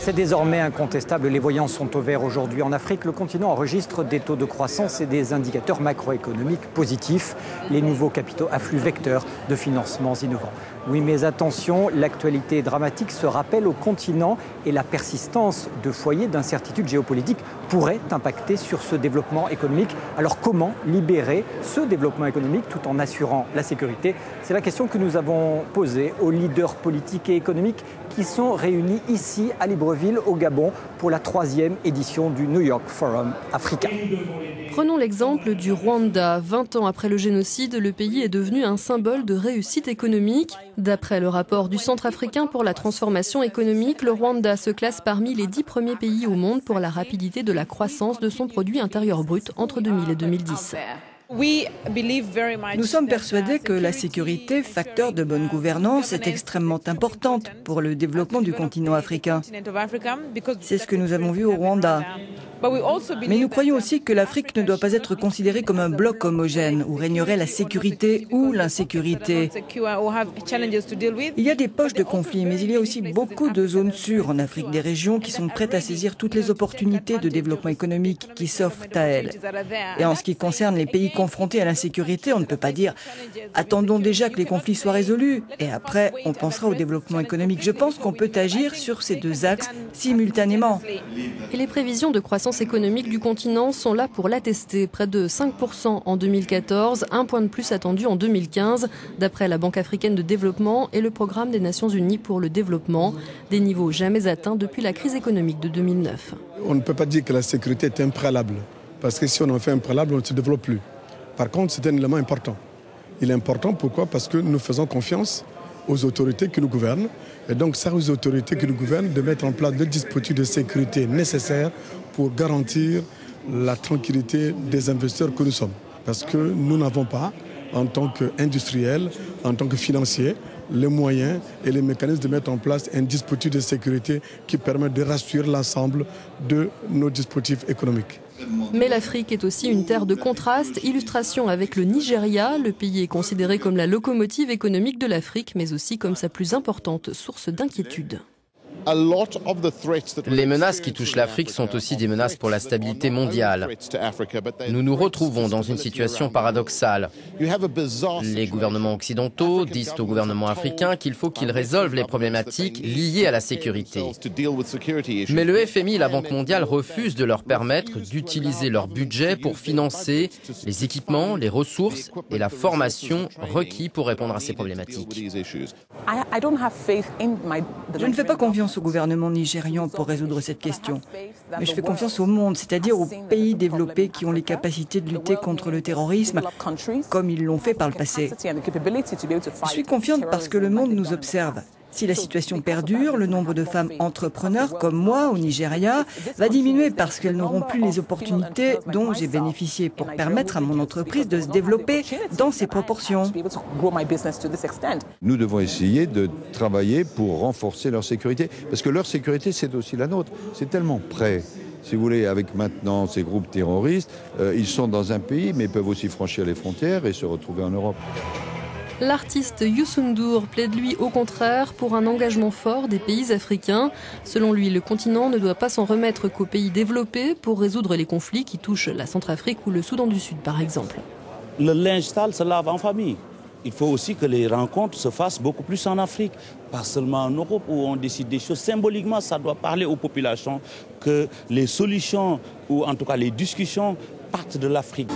C'est désormais incontestable, les voyants sont au vert aujourd'hui en Afrique. Le continent enregistre des taux de croissance et des indicateurs macroéconomiques positifs. Les nouveaux capitaux affluent vecteurs de financements innovants. Oui, mais attention, l'actualité dramatique se rappelle au continent et la persistance de foyers d'incertitude géopolitique pourrait impacter sur ce développement économique. Alors comment libérer ce développement économique tout en assurant la sécurité? C'est la question que nous avons posée aux leaders politiques et économiques qui sont réunis ici à Libreville, au Gabon, pour la 3e édition du New York Forum africain. Prenons l'exemple du Rwanda. 20 ans après le génocide, le pays est devenu un symbole de réussite économique. D'après le rapport du Centre africain pour la transformation économique, le Rwanda se classe parmi les 10 premiers pays au monde pour la rapidité de la croissance de son produit intérieur brut entre 2000 et 2010. Nous sommes persuadés que la sécurité, facteur de bonne gouvernance, est extrêmement importante pour le développement du continent africain. C'est ce que nous avons vu au Rwanda. Mais nous croyons aussi que l'Afrique ne doit pas être considérée comme un bloc homogène où régnerait la sécurité ou l'insécurité. Il y a des poches de conflit, mais il y a aussi beaucoup de zones sûres en Afrique, des régions qui sont prêtes à saisir toutes les opportunités de développement économique qui s'offrent à elles. Et en ce qui concerne les pays confrontés à l'insécurité, on ne peut pas dire « attendons déjà que les conflits soient résolus et après on pensera au développement économique ». Je pense qu'on peut agir sur ces deux axes simultanément. Et les prévisions de croissance économique du continent sont là pour l'attester. Près de 5% en 2014, un point de plus attendu en 2015, d'après la Banque africaine de développement et le Programme des Nations Unies pour le développement, des niveaux jamais atteints depuis la crise économique de 2009. On ne peut pas dire que la sécurité est un préalable, parce que si on en fait un préalable, on ne se développe plus. Par contre, c'est un élément important. Il est important, pourquoi? Parce que nous faisons confiance aux autorités qui nous gouvernent. Et donc, c'est aux autorités qui nous gouvernent de mettre en place le dispositif de sécurité nécessaire pour garantir la tranquillité des investisseurs que nous sommes. Parce que nous n'avons pas, en tant qu'industriels, en tant que financiers, les moyens et les mécanismes de mettre en place un dispositif de sécurité qui permet de rassurer l'ensemble de nos dispositifs économiques. Mais l'Afrique est aussi une terre de contraste. Illustration avec le Nigeria. Le pays est considéré comme la locomotive économique de l'Afrique, mais aussi comme sa plus importante source d'inquiétude. Les menaces qui touchent l'Afrique sont aussi des menaces pour la stabilité mondiale. Nous nous retrouvons dans une situation paradoxale. Les gouvernements occidentaux disent aux gouvernements africains qu'il faut qu'ils résolvent les problématiques liées à la sécurité. Mais le FMI et la Banque mondiale refusent de leur permettre d'utiliser leur budget pour financer les équipements, les ressources et la formation requis pour répondre à ces problématiques. Je ne fais pas confiance au gouvernement nigérian pour résoudre cette question. Mais je fais confiance au monde, c'est-à-dire aux pays développés qui ont les capacités de lutter contre le terrorisme, comme ils l'ont fait par le passé. Je suis confiante parce que le monde nous observe. Si la situation perdure, le nombre de femmes entrepreneurs comme moi au Nigeria va diminuer parce qu'elles n'auront plus les opportunités dont j'ai bénéficié pour permettre à mon entreprise de se développer dans ces proportions. Nous devons essayer de travailler pour renforcer leur sécurité, parce que leur sécurité, c'est aussi la nôtre. C'est tellement près. Si vous voulez, avec maintenant ces groupes terroristes, ils sont dans un pays, mais ils peuvent aussi franchir les frontières et se retrouver en Europe. L'artiste Youssou N'Dour plaide lui au contraire pour un engagement fort des pays africains. Selon lui, le continent ne doit pas s'en remettre qu'aux pays développés pour résoudre les conflits qui touchent la Centrafrique ou le Soudan du Sud par exemple. Le linge sale se lave en famille. Il faut aussi que les rencontres se fassent beaucoup plus en Afrique, pas seulement en Europe où on décide des choses. Symboliquement, ça doit parler aux populations que les solutions ou en tout cas les discussions partent de l'Afrique.